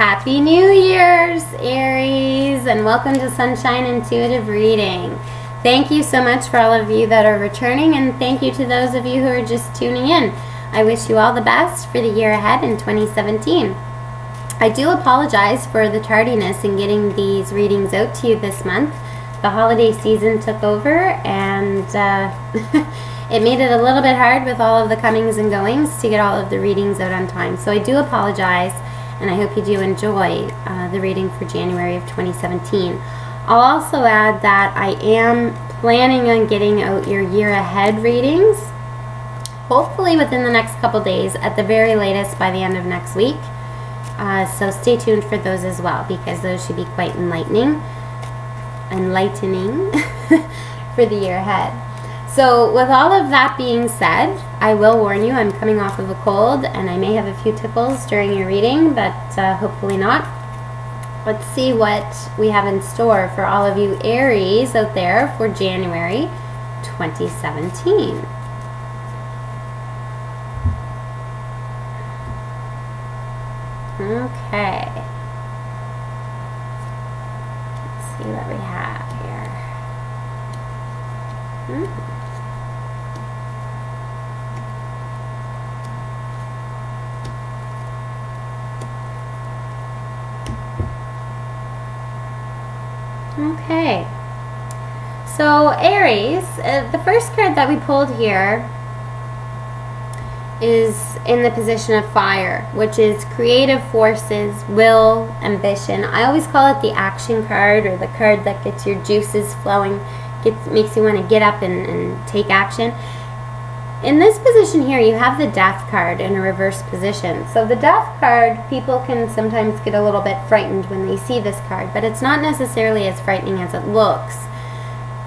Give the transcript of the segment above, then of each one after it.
Happy New Year's, Aries, and welcome to Sunshine Intuitive Reading. Thank you so much for all of you that are returning, and thank you to those of you who are just tuning in. I wish you all the best for the year ahead in 2017. I do apologize for the tardiness in getting these readings out to you this month. The holiday season took over, and it made it a little bit hard with all of the comings and goings to get all of the readings out on time. So I do apologize, and I hope you do enjoy the reading for January of 2017. I'll also add that I am planning on getting out your year ahead readings, hopefully within the next couple days, at the very latest by the end of next week. So stay tuned for those as well, because those should be quite enlightening for the year ahead. So with all of that being said, I will warn you, I'm coming off of a cold, and I may have a few tickles during your reading, but hopefully not. Let's see what we have in store for all of you Aries out there for January 2017. Okay. Let's see what we have here. Okay. So Aries, the first card that we pulled here is in the position of fire, which is creative forces, will, ambition. I always call it the action card, or the card that gets your juices flowing, makes you want to get up and take action. In this position here, you have the Death card in a reverse position. So the Death card, people can sometimes get a little bit frightened when they see this card, but it's not necessarily as frightening as it looks.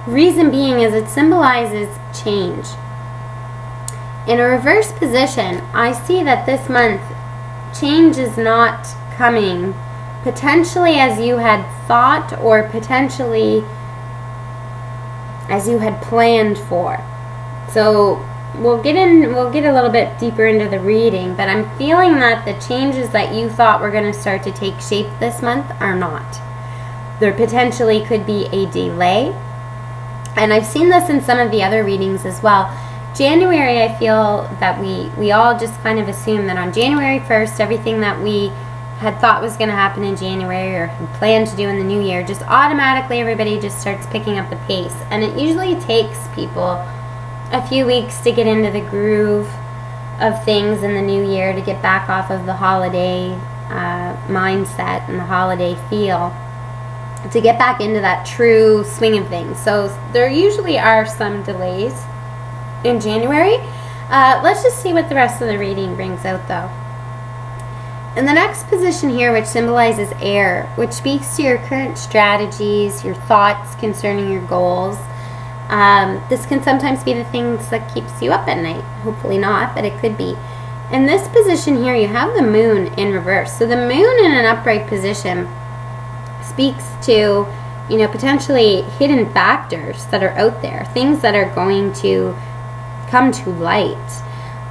Reason being is it symbolizes change. In a reverse position, I see that this month change is not coming potentially as you had thought, or potentially as you had planned for. So we'll get a little bit deeper into the reading, but I'm feeling that the changes that you thought were going to start to take shape this month are not. There potentially could be a delay, and I've seen this in some of the other readings as well. January, I feel that we all just kind of assume that on January 1st, everything that we had thought was going to happen in January or had planned to do in the new year, just automatically everybody just starts picking up the pace. And it usually takes people a few weeks to get into the groove of things in the new year, to get back off of the holiday mindset and the holiday feel, to get back into that true swing of things. So there usually are some delays in January. Let's just see what the rest of the reading brings out, though. In the next position here, which symbolizes air, which speaks to your current strategies, your thoughts concerning your goals. This can sometimes be the things that keeps you up at night. Hopefully not, but it could be. In this position here, you have the moon in reverse. So the moon in an upright position speaks to, potentially hidden factors that are out there, things that are going to come to light.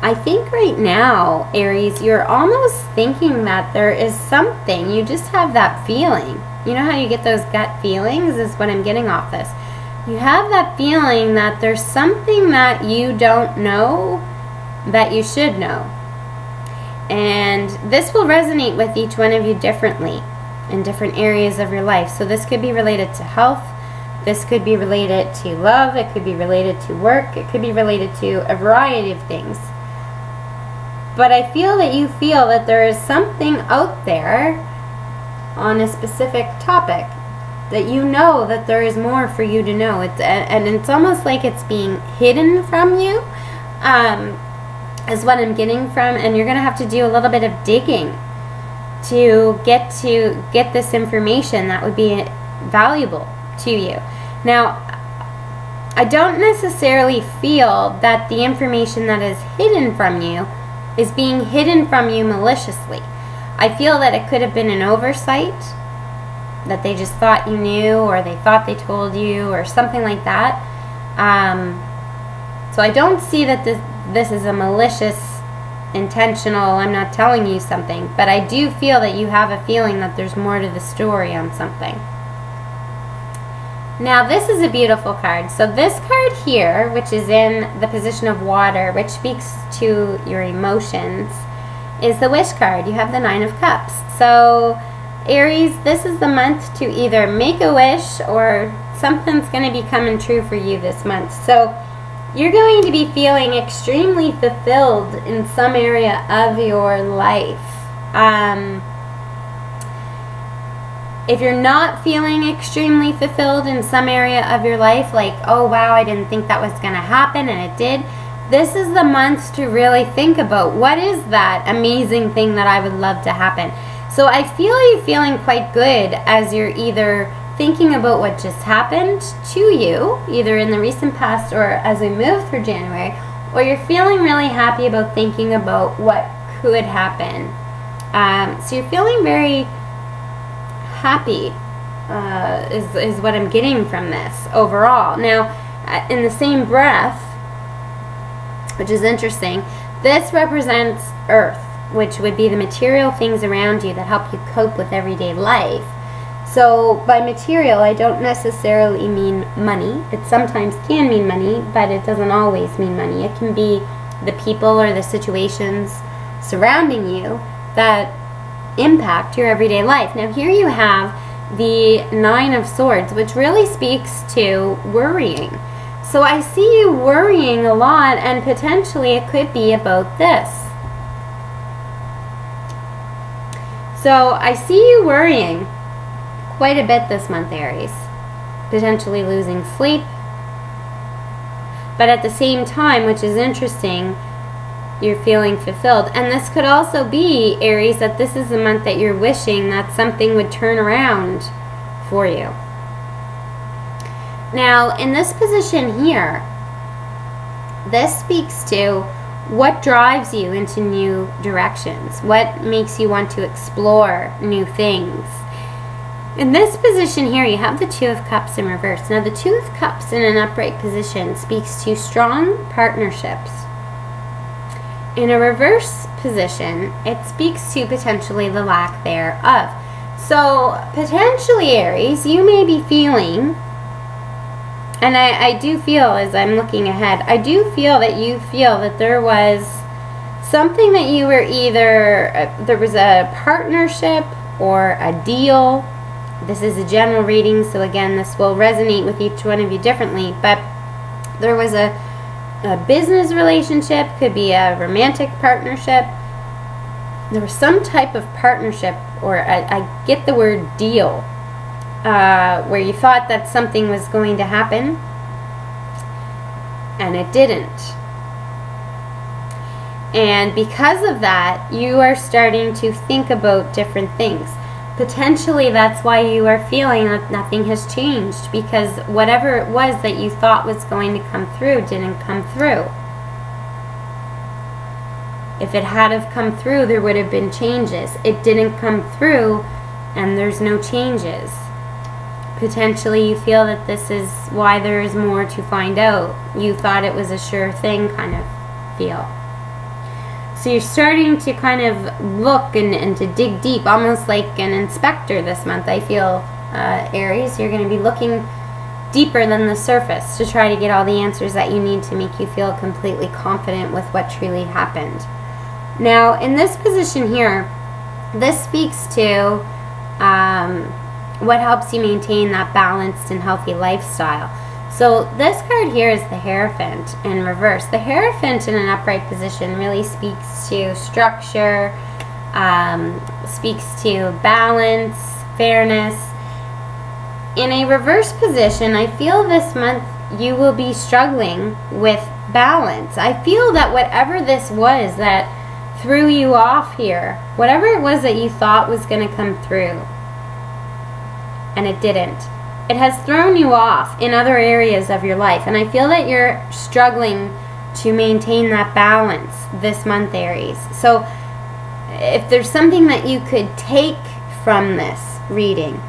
I think right now, Aries, you're almost thinking that there is something. You just have that feeling. You know how you get those gut feelings, is what I'm getting off this. You have that feeling that there's something that you don't know that you should know. And this will resonate with each one of you differently in different areas of your life. So this could be related to health. This could be related to love. It could be related to work. It could be related to a variety of things. But I feel that you feel that there is something out there on a specific topic, that you know that there is more for you to know. And it's almost like it's being hidden from you, is what I'm getting from. And you're going to have to do a little bit of digging to get this information that would be valuable to you. Now, I don't necessarily feel that the information that is hidden from you is being hidden from you maliciously. I feel that it could have been an oversight, that they just thought you knew, or they thought they told you, or something like that. So I don't see that this is a malicious intentional. I'm not telling you something, but I do feel that you have a feeling that there's more to the story on something. Now this is a beautiful card. So this card here, which is in the position of water, which speaks to your emotions, is the wish card. You have the 9 of Cups. So Aries, this is the month to either make a wish or something's going to be coming true for you this month. So you're going to be feeling extremely fulfilled in some area of your life. If you're not feeling extremely fulfilled in some area of your life, like, oh wow, I didn't think that was going to happen and it did, this is the month to really think about what is that amazing thing that I would love to happen. So I feel you feeling quite good as you're either thinking about what just happened to you, either in the recent past or as we move through January, or you're feeling really happy about thinking about what could happen. So you're feeling very happy, is what I'm getting from this overall. Now, in the same breath, which is interesting, this represents Earth, which would be the material things around you that help you cope with everyday life. So by material, I don't necessarily mean money. It sometimes can mean money, but it doesn't always mean money. It can be the people or the situations surrounding you that impact your everyday life. Now here you have the 9 of Swords, which really speaks to worrying. So I see you worrying a lot, and potentially it could be about this. So I see you worrying quite a bit this month, Aries. Potentially losing sleep. But at the same time, which is interesting, you're feeling fulfilled. And this could also be, Aries, that this is the month that you're wishing that something would turn around for you. Now, in this position here, this speaks to what drives you into new directions, what makes you want to explore new things. In this position here, you have the 2 of Cups in reverse. Now, the 2 of Cups in an upright position speaks to strong partnerships. In a reverse position, it speaks to potentially the lack thereof. So, potentially, Aries, you may be feeling, and I do feel as I'm looking ahead, I do feel that you feel that there was something that you were either, there was a partnership or a deal. This is a general reading, so again, this will resonate with each one of you differently, but there was a business relationship, could be a romantic partnership. There was some type of partnership, or I get the word deal, where you thought that something was going to happen and it didn't. And because of that, you are starting to think about different things. Potentially that's why you are feeling that nothing has changed, because whatever it was that you thought was going to come through didn't come through. If it had have come through, there would have been changes. It didn't come through, and there's no changes. Potentially you feel that this is why there is more to find out. You thought it was a sure thing kind of feel. So you're starting to kind of look and to dig deep, almost like an inspector this month, I feel, Aries. You're going to be looking deeper than the surface to try to get all the answers that you need to make you feel completely confident with what truly happened. Now, in this position here, this speaks to what helps you maintain that balanced and healthy lifestyle. So this card here is the Hierophant in reverse. The Hierophant in an upright position really speaks to structure, speaks to balance, fairness. In a reverse position, I feel this month you will be struggling with balance. I feel that whatever this was that threw you off here, whatever it was that you thought was going to come through, and it didn't, it has thrown you off in other areas of your life. And I feel that you're struggling to maintain that balance this month, Aries. So if there's something that you could take from this reading,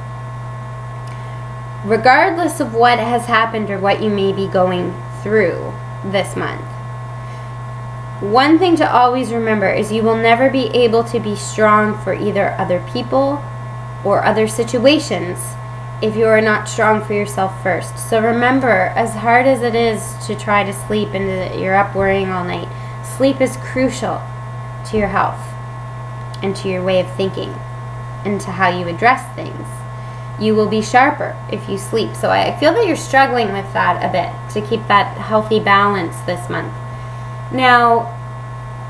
regardless of what has happened or what you may be going through this month, One thing to always remember is you will never be able to be strong for either other people or other situations if you are not strong for yourself first. So remember, as hard as it is to try to sleep and you're up worrying all night, sleep is crucial to your health and to your way of thinking and to how you address things. You will be sharper if you sleep. So I feel that you're struggling with that a bit, to keep that healthy balance this month. Now,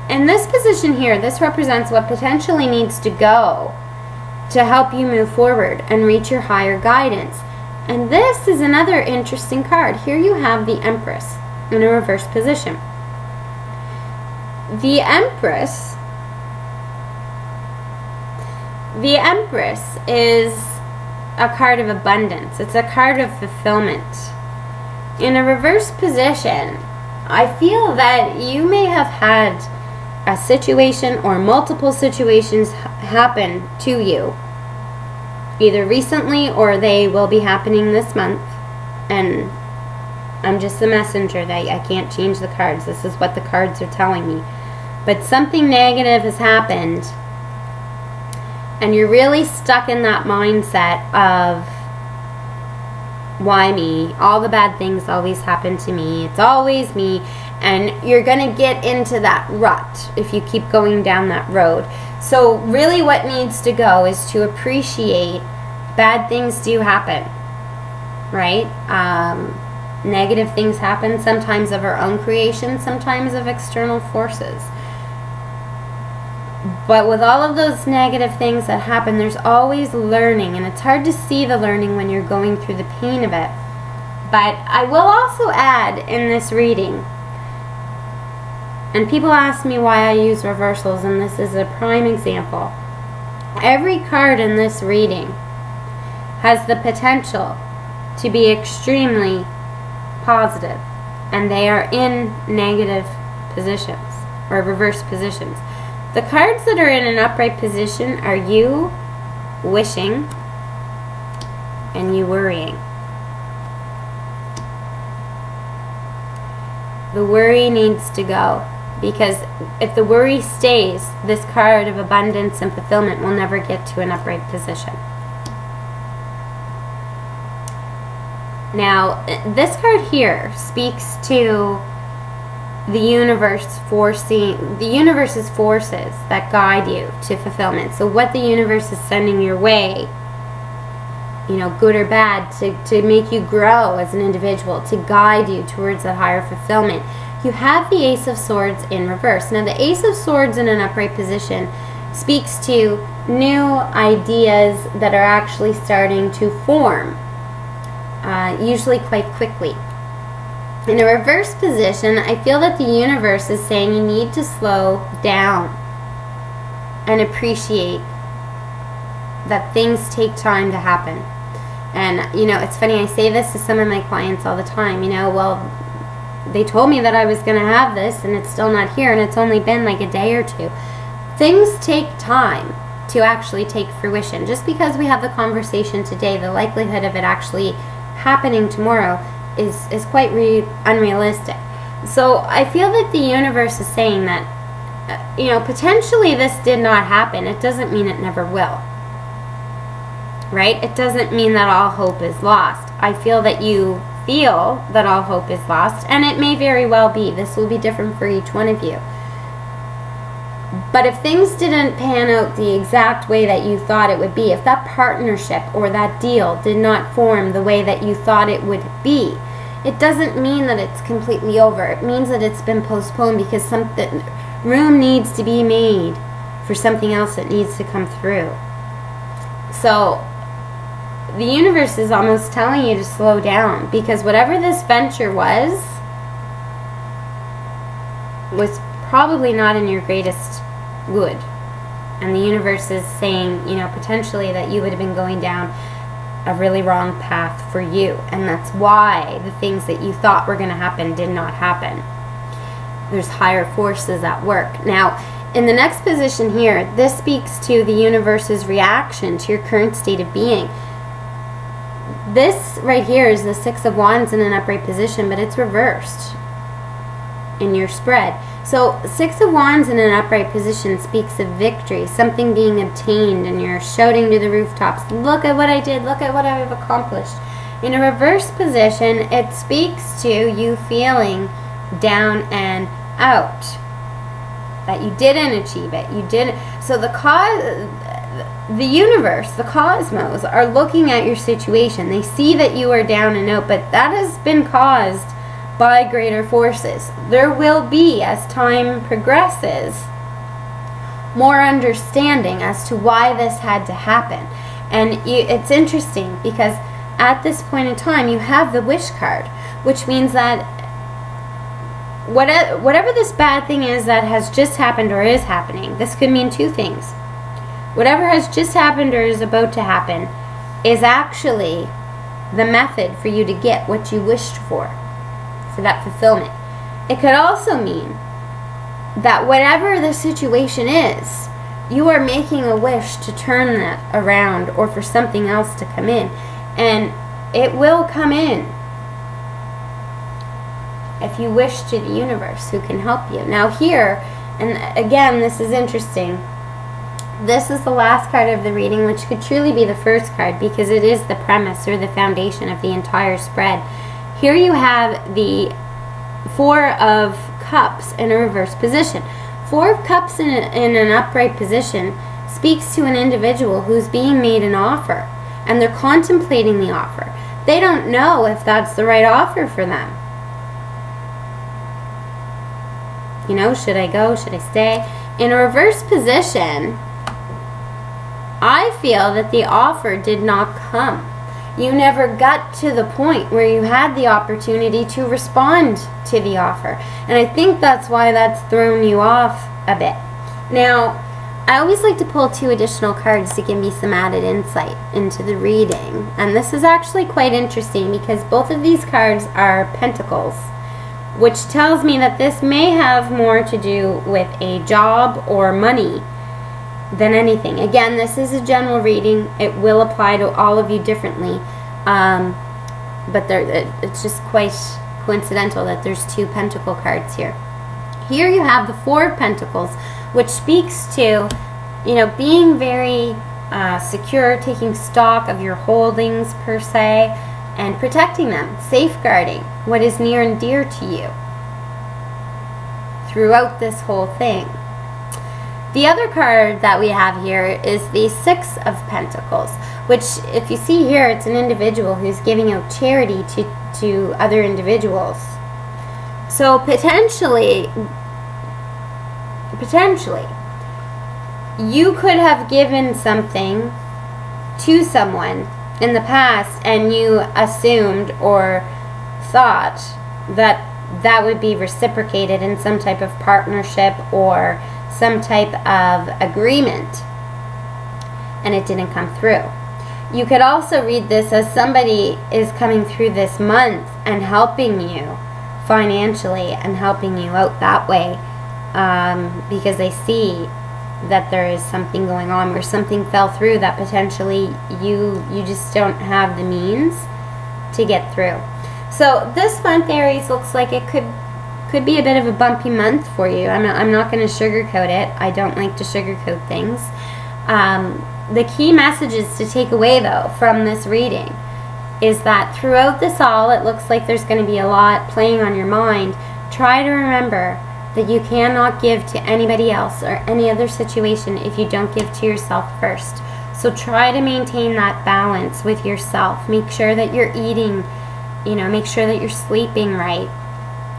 in this position here, this represents what potentially needs to go to help you move forward and reach your higher guidance. And this is another interesting card. Here you have the Empress in a reverse position. The Empress is a card of abundance. It's a card of fulfillment. In a reverse position, I feel that you may have had a situation or multiple situations happen to you, either recently or they will be happening this month, and I'm just the messenger. That I can't change the cards. This is what the cards are telling me. But something negative has happened, and you're really stuck in that mindset of, why me? All the bad things always happen to me. It's always me. And you're going to get into that rut if you keep going down that road. So really what needs to go is to appreciate bad things do happen, right? Negative things happen, sometimes of our own creation, sometimes of external forces. But with all of those negative things that happen, there's always learning, and it's hard to see the learning when you're going through the pain of it. But I will also add in this reading, and people ask me why I use reversals, and this is a prime example. Every card in this reading has the potential to be extremely positive, and they are in negative positions or reverse positions. The cards that are in an upright position are you wishing and you worrying. The worry needs to go, because if the worry stays, this card of abundance and fulfillment will never get to an upright position. Now, this card here speaks to the universe's forces that guide you to fulfillment. So what the universe is sending your way, good or bad, to make you grow as an individual, to guide you towards that higher fulfillment. You have the Ace of Swords in reverse. Now the Ace of Swords in an upright position speaks to new ideas that are actually starting to form, usually quite quickly. In a reverse position, I feel that the universe is saying you need to slow down and appreciate that things take time to happen. And, it's funny, I say this to some of my clients all the time, well, they told me that I was going to have this and it's still not here, and it's only been like a day or two. Things take time to actually take fruition. Just because we have the conversation today, the likelihood of it actually happening tomorrow is quite unrealistic. So I feel that the universe is saying that, potentially this did not happen. It doesn't mean it never will. Right? It doesn't mean that all hope is lost. I feel that you feel that all hope is lost, and it may very well be. This will be different for each one of you. But if things didn't pan out the exact way that you thought it would be, if that partnership or that deal did not form the way that you thought it would be, it doesn't mean that it's completely over. It means that it's been postponed because room needs to be made for something else that needs to come through. So the universe is almost telling you to slow down, because whatever this venture was probably not in your greatest good. And the universe is saying, potentially that you would have been going down a really wrong path for you. And that's why the things that you thought were going to happen did not happen. There's higher forces at work. Now, in the next position here, this speaks to the universe's reaction to your current state of being. This right here is the Six of Wands in an upright position, but it's reversed in your spread. So 6 of Wands in an upright position speaks of victory, something being obtained, and you're shouting to the rooftops, look at what I did, look at what I've accomplished. In a reverse position, it speaks to you feeling down and out, that you didn't achieve it. You didn't. So the universe, the cosmos, are looking at your situation. They see that you are down and out, but that has been caused by greater forces. There will be, as time progresses, more understanding as to why this had to happen. And it's interesting because at this point in time you have the wish card, which means that whatever this bad thing is that has just happened or is happening, this could mean 2 things. Whatever has just happened or is about to happen is actually the method for you to get what you wished for that fulfillment. It could also mean that whatever the situation is, you are making a wish to turn that around or for something else to come in, and it will come in if you wish to the universe, who can help you. Now here, and again, this is interesting, this is the last card of the reading, which could truly be the first card because it is the premise or the foundation of the entire spread. Here you have the 4 of Cups in a reverse position. 4 of Cups in an upright position speaks to an individual who's being made an offer, and they're contemplating the offer. They don't know if that's the right offer for them. You know, should I go? Should I stay? In a reverse position, I feel that the offer did not come. You never got to the point where you had the opportunity to respond to the offer. And I think that's why that's thrown you off a bit. Now, I always like to pull 2 additional cards to give me some added insight into the reading. And this is actually quite interesting because both of these cards are pentacles, which tells me that this may have more to do with a job or money than anything. Again, this is a general reading. It will apply to all of you differently, but it's just quite coincidental that there's 2 pentacle cards here. Here you have the 4 of Pentacles, which speaks to, you know, being very secure, taking stock of your holdings per se, and protecting them, safeguarding what is near and dear to you throughout this whole thing. The other card that we have here is the 6 of Pentacles, which, if you see here, it's an individual who's giving out charity to other individuals. So potentially, you could have given something to someone in the past and you assumed or thought that that would be reciprocated in some type of partnership or some type of agreement, and it didn't come through. You could also read this as somebody is coming through this month and helping you financially and helping you out that way, because they see that there is something going on where something fell through that potentially you just don't have the means to get through. So this month, Aries, looks like it could be a bit of a bumpy month for you. I'm not going to sugarcoat it. I don't like to sugarcoat things. The key messages to take away, though, from this reading is that throughout this all, it looks like there's going to be a lot playing on your mind. Try to remember that you cannot give to anybody else or any other situation if you don't give to yourself first. So try to maintain that balance with yourself. Make sure that you're eating, make sure that you're sleeping right.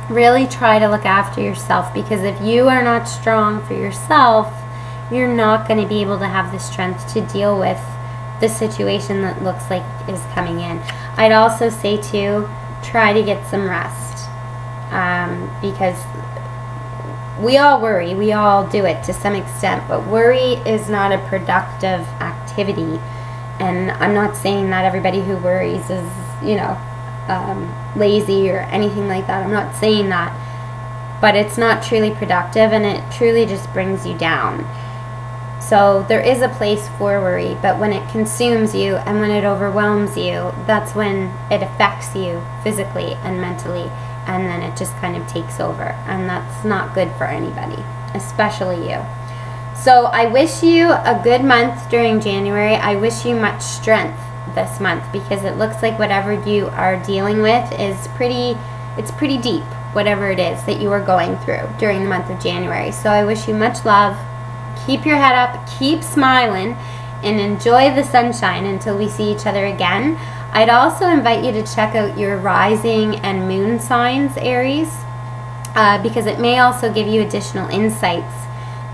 Really try to look after yourself, because if you are not strong for yourself, you're not going to be able to have the strength to deal with the situation that looks like is coming in. I'd also say too, try to get some rest, because we all worry, we all do it to some extent, but worry is not a productive activity. And I'm not saying that everybody who worries is, lazy or anything like that. I'm not saying that, but it's not truly productive, and it truly just brings you down. So there is a place for worry, but when it consumes you and when it overwhelms you, that's when it affects you physically and mentally and then it just kind of takes over, and that's not good for anybody, especially you. So I wish you a good month during January. I wish you much strength this month, because it looks like whatever you are dealing with is pretty deep, whatever it is that you are going through during the month of January. So I wish you much love. Keep your head up, keep smiling, and enjoy the sunshine until we see each other again. I'd also invite you to check out your rising and moon signs, Aries, because it may also give you additional insights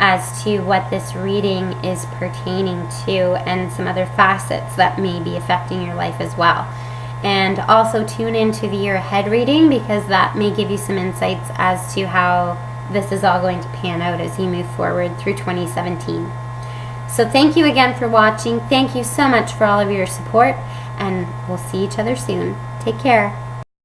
as to what this reading is pertaining to, and some other facets that may be affecting your life as well. And also tune into the year ahead reading, because that may give you some insights as to how this is all going to pan out as you move forward through 2017. So thank you again for watching. Thank you so much for all of your support, and we'll see each other soon. Take care.